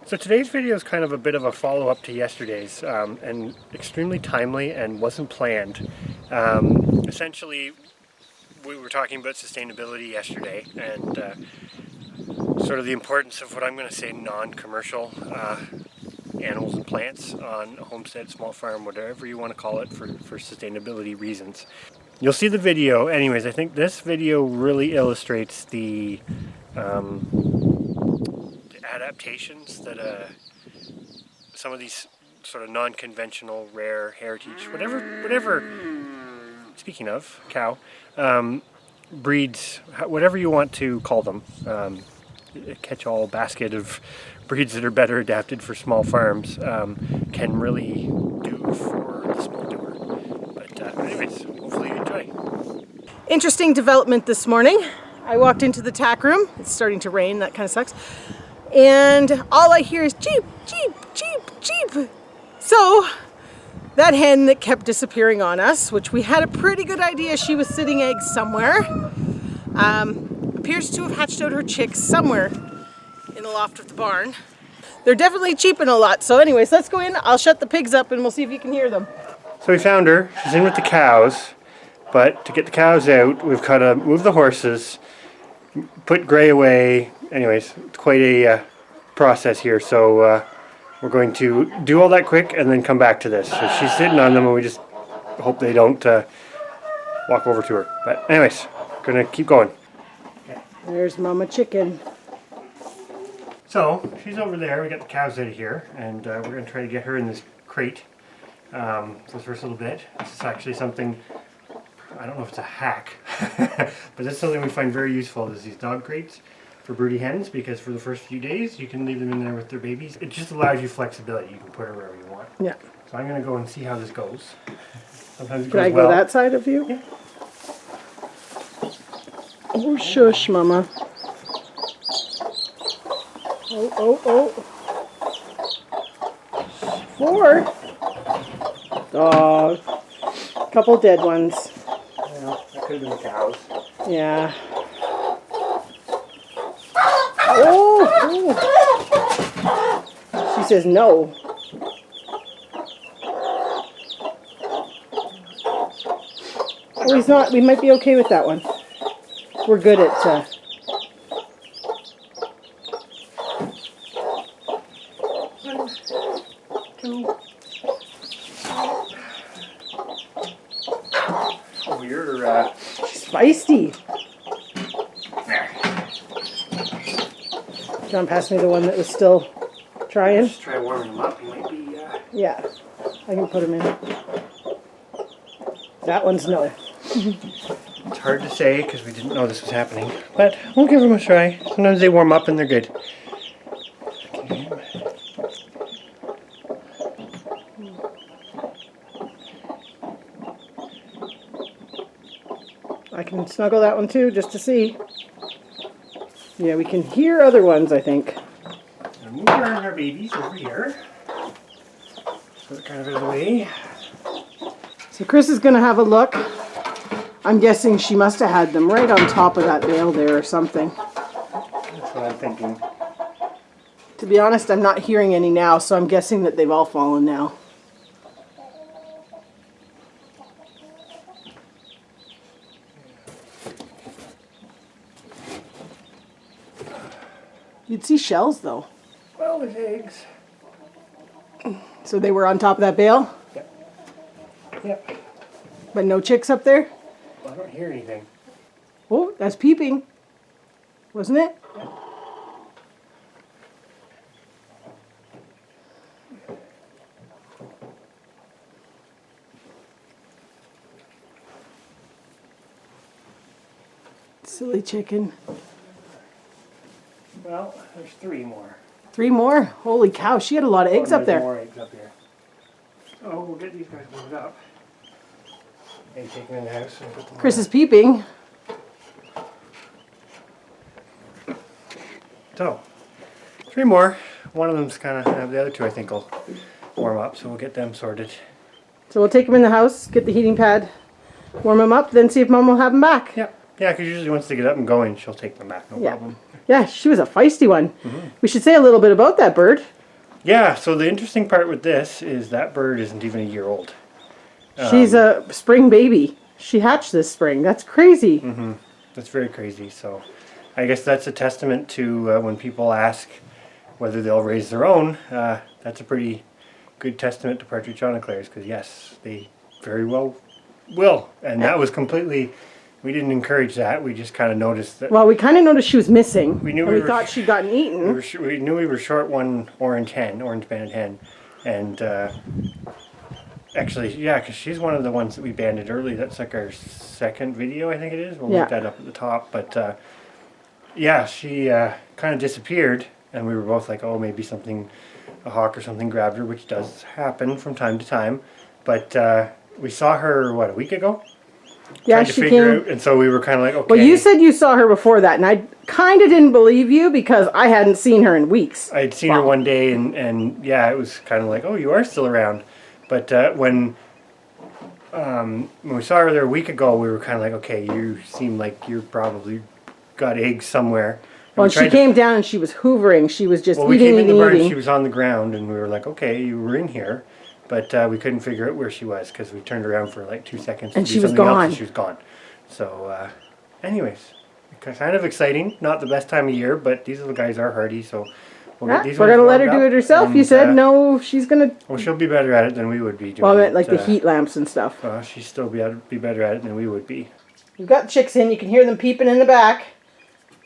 So today's video is kind of a bit of a follow-up to yesterday's, and extremely timely and wasn't planned. Essentially, we were talking about sustainability yesterday and sort of the importance of what I'm going to say non-commercial animals and plants on a homestead, small farm, whatever you want to call it, for sustainability reasons. You'll see the video. Anyways, I think this video really illustrates the adaptations that some of these sort of non-conventional, rare, heritage, whatever, speaking of cow, breeds, whatever you want to call them, a catch-all basket of breeds that are better adapted for small farms, can really do for the small doer. But anyways, hopefully you enjoy. Interesting development this morning. I walked into the tack room. It's starting to rain, that kind of sucks. And all I hear is Jeep, Jeep, Jeep, Jeep. So that hen that kept disappearing on us, which we had a pretty good idea she was sitting eggs somewhere, appears to have hatched out her chicks somewhere in the loft of the barn. They're definitely cheeping a lot. So anyways, let's go in. I'll shut the pigs up and we'll see if you can hear them. So we found her. She's in with the cows. But to get the cows out, we've got to move the horses, put Gray away. Anyways, it's quite a process here. So we're going to do all that quick and then come back to this. So she's sitting on them and we just hope they don't walk over to her. But anyways, going to keep going. There's Mama Chicken. So she's over there. We got the cows out of here, and we're going to try to get her in this crate for the first little bit. This is actually something, I don't know if it's a hack, but it's something we find very useful, is these dog crates for broody hens, because for the first few days you can leave them in there with their babies. It just allows you flexibility. You can put her wherever you want. Yeah. So I'm going to go and see how this goes. Sometimes it Can goes I go well. that side of you? Yeah. Oh, shush, Mama. Oh. 4. Dog. Couple dead ones. Well, that could have been the cows. Yeah. Oh. She says no. Oh, he's not. We might be okay with that one. We're good at... Oh, you're She's feisty. John passed me the one that was still trying. Just try warming them up. You might be. Yeah, I can put them in. That one's no. It's hard to say because we didn't know this was happening, but we'll give them a try. Sometimes they warm up and they're good. I can snuggle that one too, just to see. Yeah, we can hear other ones, I think. Now move her and her babies over here. So they're kind of out of the way. So Chris is going to have a look. I'm guessing she must have had them right on top of that bale there or something. That's what I'm thinking. To be honest, I'm not hearing any now, so I'm guessing that they've all fallen now. You'd see shells, though. Well, there's eggs. So they were on top of that bale? Yep. But no chicks up there? Well, I don't hear anything. Oh, that's peeping. Wasn't it? Yeah. Silly chicken. Well, there's 3 more. 3 more? Holy cow, she had a lot of eggs up there. More eggs up here. So we'll get these guys moved up. And take them in the house. And put them Chris is peeping. So, 3 more. One of them's kind of, the other 2 I think will warm up, so we'll get them sorted. So we'll take them in the house, get the heating pad, warm them up, then see if Mom will have them back. Yep. Yeah, because usually once they get up and going, she'll take them back, no problem. Yeah, she was a feisty one. Mm-hmm. We should say a little bit about that bird. Yeah, so the interesting part with this is that bird isn't even a year old. She's a spring baby. She hatched this spring. That's crazy. That's very crazy. So I guess that's a testament to when people ask whether they'll raise their own, that's a pretty good testament to partridge chroniclers, because yes, they very well will. And that was completely, we didn't encourage that. We just kind of noticed that. Well, we kind of noticed she was missing. We knew and we we were- thought she'd gotten eaten. We knew we were short one orange banded hen. And actually, yeah, because she's one of the ones that we banded early. That's like our second video, I think it is. We'll Yeah. link that up at the top. But yeah, she kind of disappeared. And we were both like, oh, maybe something, a hawk or something grabbed her, which does happen from time to time. But we saw her, what, a week ago? Yeah, Tried to she figure came. out, and so we were kind of like, okay. Well, you said you saw her before that, and I kind of didn't believe you because I hadn't seen her in weeks. I'd seen her one day, and yeah, it was kind of like, oh, you are still around. But when we saw her there a week ago, we were kind of like, okay, you seem like you probably got eggs somewhere. Well, we she tried came down and she was hoovering. She was just Well, we eating came in the and barn, eating. she was on the ground, and we were like, okay, you were in here. But we couldn't figure out where she was because we turned around for like 2 seconds And to she do was something else, gone. and she was gone. So, anyways, kind of exciting. Not the best time of year, but these little guys are hardy, so we'll Yeah, get these we're ones gonna let her warmed do up, it herself. You and, said no. She's gonna. Well, she'll be better at it than we would be doing. Well, I meant like it, the heat lamps and stuff. She'd still be better at it than we would be. We've got the chicks in. You can hear them peeping in the back.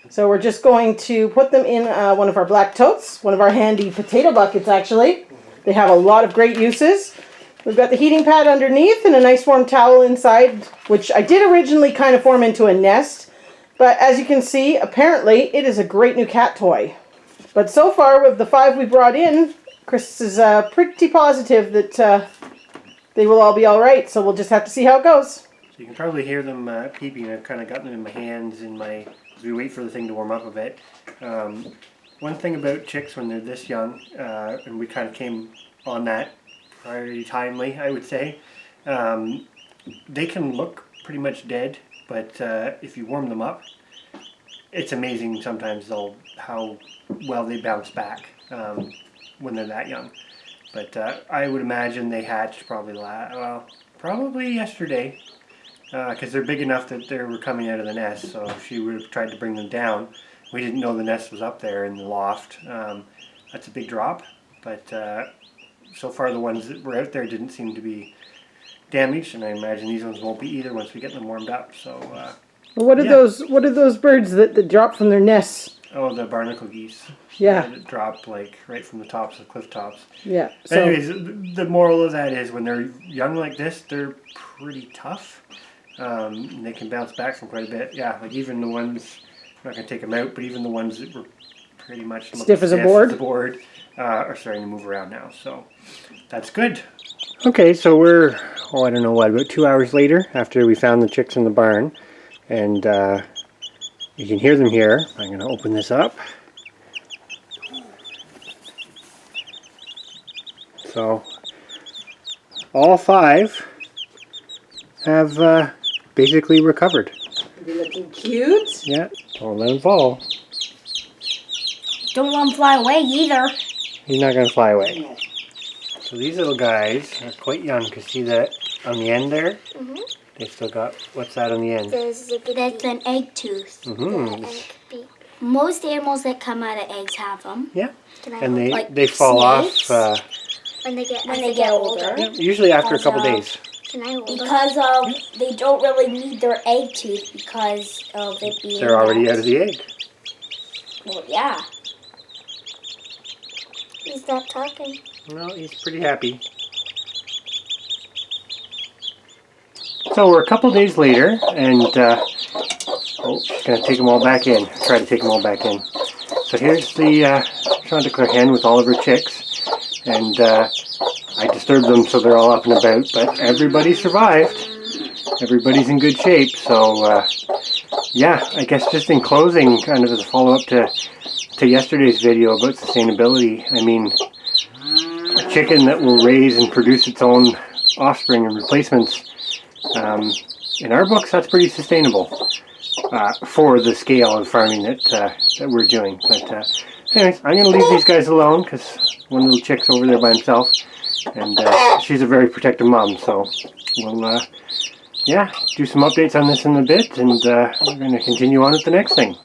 So we're just going to put them in one of our black totes, one of our handy potato buckets actually. They have a lot of great uses. We've got the heating pad underneath and a nice warm towel inside, which I did originally kind of form into a nest. But as you can see, apparently it is a great new cat toy. But so far with the 5 we brought in, Chris is pretty positive that they will all be all right. So we'll just have to see how it goes. So you can probably hear them peeping. I've kind of got them in my hands as we wait for the thing to warm up a bit. One thing about chicks when they're this young, and we kind of came on that pretty timely, I would say, they can look pretty much dead, but if you warm them up, it's amazing sometimes how well they bounce back when they're that young. But I would imagine they hatched probably yesterday, because they're big enough that they were coming out of the nest, so she would have tried to bring them down. We didn't know the nest was up there in the loft. That's a big drop, but so far the ones that were out there didn't seem to be damaged, and I imagine these ones won't be either once we get them warmed up. So Well, what are those birds that drop from their nests? oh, the barnacle geese. Yeah. That drop like right from the tops of cliff tops. Yeah. But So anyways, the moral of that is when they're young like this, they're pretty tough. And they can bounce back from quite a bit. Yeah, like even the ones, I'm not going to take them out, but even the ones that were pretty much Stiff as a board? Are starting to move around now. So that's good. Okay, so we're, I don't know what, about 2 hours later after we found the chicks in the barn. And you can hear them here. I'm going to open this up. So all 5 have basically recovered. they're looking cute. Yeah, don't let him fall. Don't let them fly away either. He's not going to fly away. So these little guys are quite young. Because see that on the end there? Mm-hmm. They've still got, what's that on the end? That's an egg tooth. Mm-hmm. Most animals that come out of eggs have them. Yeah, Can I and hold- like they fall snakes? off When they get older. yeah, usually after a couple days. Can I hold because they don't really need their egg tooth because of it being. They're already out of the egg. Well, yeah. He's not talking. No, he's pretty happy. So we're a couple days later, and just gonna take them all back in. Try to take them all back in. So here's the Chanticleer hen with all of her chicks, and I disturbed them so they're all up and about. But everybody survived. Everybody's in good shape. So yeah, I guess just in closing, kind of as a follow-up to yesterday's video about sustainability. I mean, a chicken that will raise and produce its own offspring and replacements. In our books, that's pretty sustainable for the scale of farming that we're doing. But Anyways, I'm going to leave these guys alone because one little chick's over there by himself. And she's a very protective mom, so we'll, yeah, do some updates on this in a bit, and we're going to continue on with the next thing.